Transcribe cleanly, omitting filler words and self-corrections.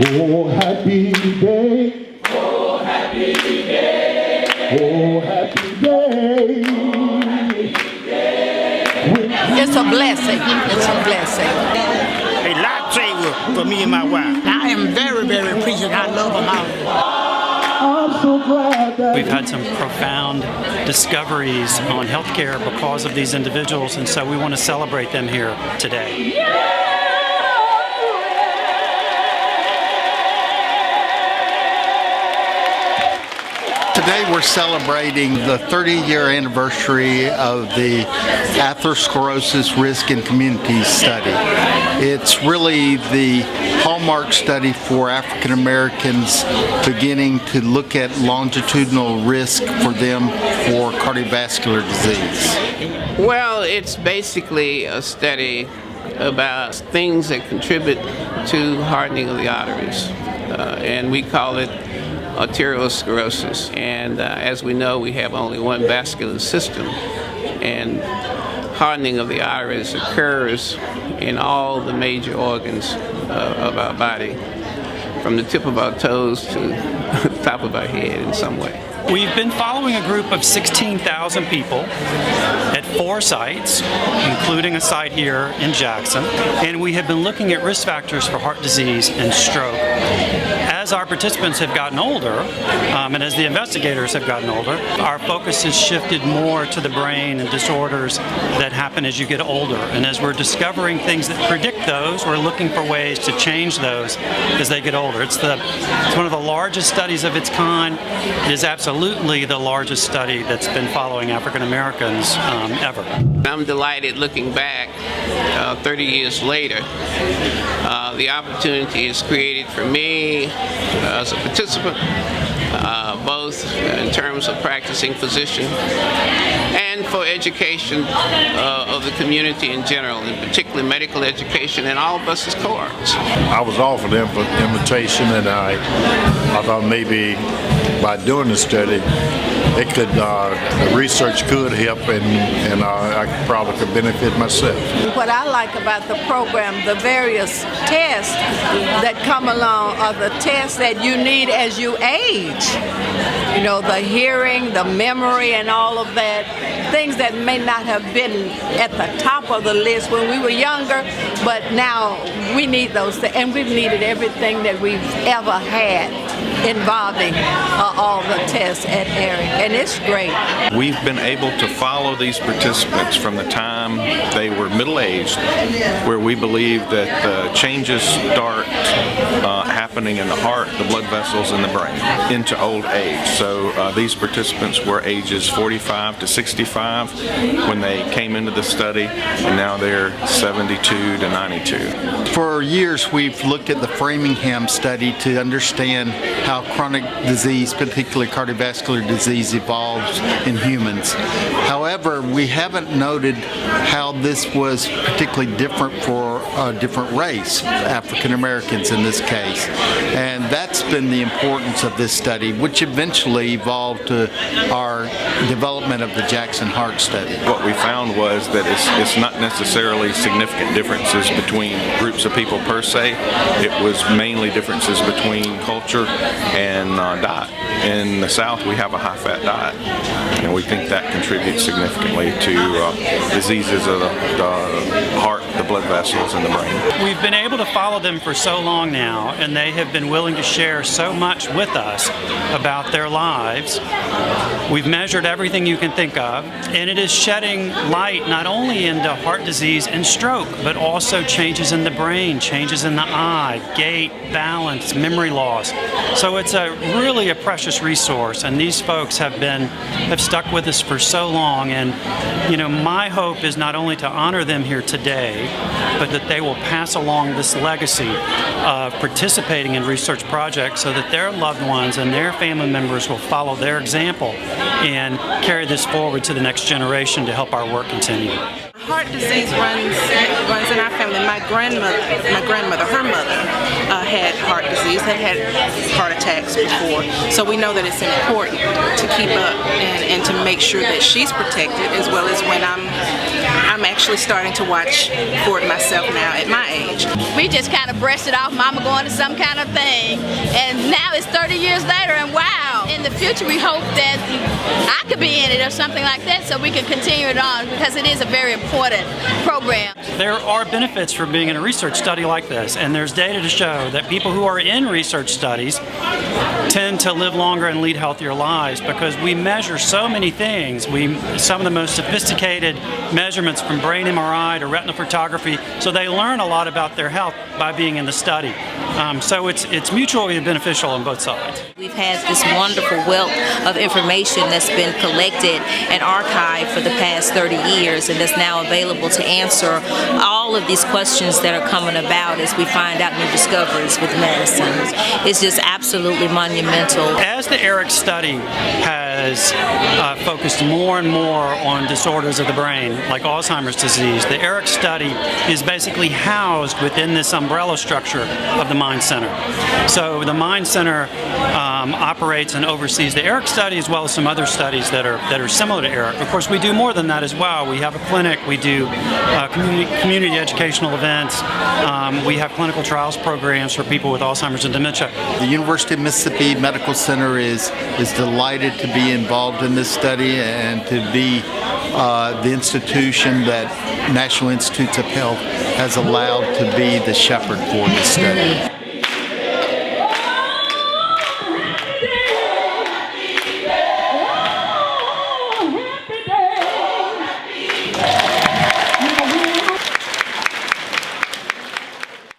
Oh, happy day. Oh, happy day. Oh, happy day. It's a blessing. It's a blessing. A lifesaver for me and my wife. I am very, very appreciative. I love them all. I'm so glad that We've had some profound discoveries on healthcare because of these individuals, and so we want to celebrate them here today. Today we're celebrating the 30-year anniversary of the Atherosclerosis Risk in Communities study. It's really the hallmark study for African Americans beginning to look at longitudinal risk for them for cardiovascular disease. Well, it's basically a study about things that contribute to hardening of the arteries, and we call it Atherosclerosis. And as we know, we have only one vascular system, and hardening of the arteries occurs in all the major organs of our body, from the tip of our toes to the top of our head in some way. We've been following a group of 16,000 people at 4 sites, including a site here in Jackson, and we have been looking at risk factors for heart disease and stroke. As our participants have gotten older, and as the investigators have gotten older, our focus has shifted more to the brain and disorders that happen as you get older. And as we're discovering things that predict those, we're looking for ways to change those as they get older. It's one of the largest studies of its kind. It is absolutely the largest study that's been following African Americans ever. I'm delighted looking back 30 years later. The opportunity is created for me as a participant, both in terms of practicing physician and for education of the community in general, and particularly medical education, and all of us as cohorts. I was offered the invitation, and I thought maybe by doing the study, it could, the research could help, and I probably could benefit myself. What I like about the program, the various tests that come along are the tests that you need as you age. You know, the hearing, the memory, and all of that. Things that may not have been at the top of the list when we were younger, but now we need those things, and we've needed everything that we've ever had involving all the tests at ARIC, and it's great. We've been able to follow these participants from the time they were middle-aged, where we believe that the changes start happening in the heart, the blood vessels, and the brain into old age. So these participants were ages 45 to 65 when they came into the study, and now they're 72 to 92. For years, we've looked at the Framingham study to understand how chronic disease, particularly cardiovascular disease, evolves in humans. However, we haven't noted how this was particularly different for a different race, African Americans in this case. And that's been the importance of this study, which eventually evolved to our development of the Jackson Heart Study. What we found was that it's not necessarily significant differences between groups of people per se. It was mainly differences between culture and diet. In the South, we have a high-fat diet, and we think that contributes significantly to diseases of the heart, the blood vessels, and the brain. We've been able to follow them for so long now, and they have been willing to share so much with us about their lives. We've measured everything you can think of, and it is shedding light not only into heart disease and stroke, but also changes in the brain, changes in the eye, gait, balance, memory loss. So it's really a precious resource, and these folks have stuck with us for so long. And my hope is not only to honor them here today, but that they will pass along this legacy of participating in research projects so that their loved ones and their family members will follow their example and carry this forward to the next generation to help our work continue. Heart disease runs in our family. My grandmother, her mother had heart disease, had heart attacks before. So we know that it's important to keep up and to make sure that she's protected, as well as when I'm I'm actually starting to watch for it myself now at my age. We just kind of brushed it off, mama going to some kind of thing, and now it's 30 years later, and wow. In the future, we hope that I could be in it or something like that, so we can continue it on, because it is a very important program. There are benefits for being in a research study like this, and there's data to show that people who are in research studies tend to live longer and lead healthier lives, because we measure so many things. Some of the most sophisticated measurements, from brain MRI to retinal photography, so they learn a lot about their health by being in the study. So it's mutually beneficial on both sides. We've had this wonderful wealth of information that's been collected and archived for the past 30 years, and that's now available to answer all of these questions that are coming about as we find out new discoveries with medicine. It's just absolutely monumental. As the ARIC study has focused more and more on disorders of the brain, like Alzheimer's disease, the ARIC study is basically housed within this umbrella structure of the Mind Center. So the Mind Center operates and oversees the ARIC study, as well as some other studies that are similar to ARIC. Of course, we do more than that as well. We have a clinic, we do community educational events, we have clinical trials programs for people with Alzheimer's and dementia. The University of Mississippi Medical Center is delighted to be involved in this study and to be the institution that National Institutes of Health has allowed to be the shepherd for this study.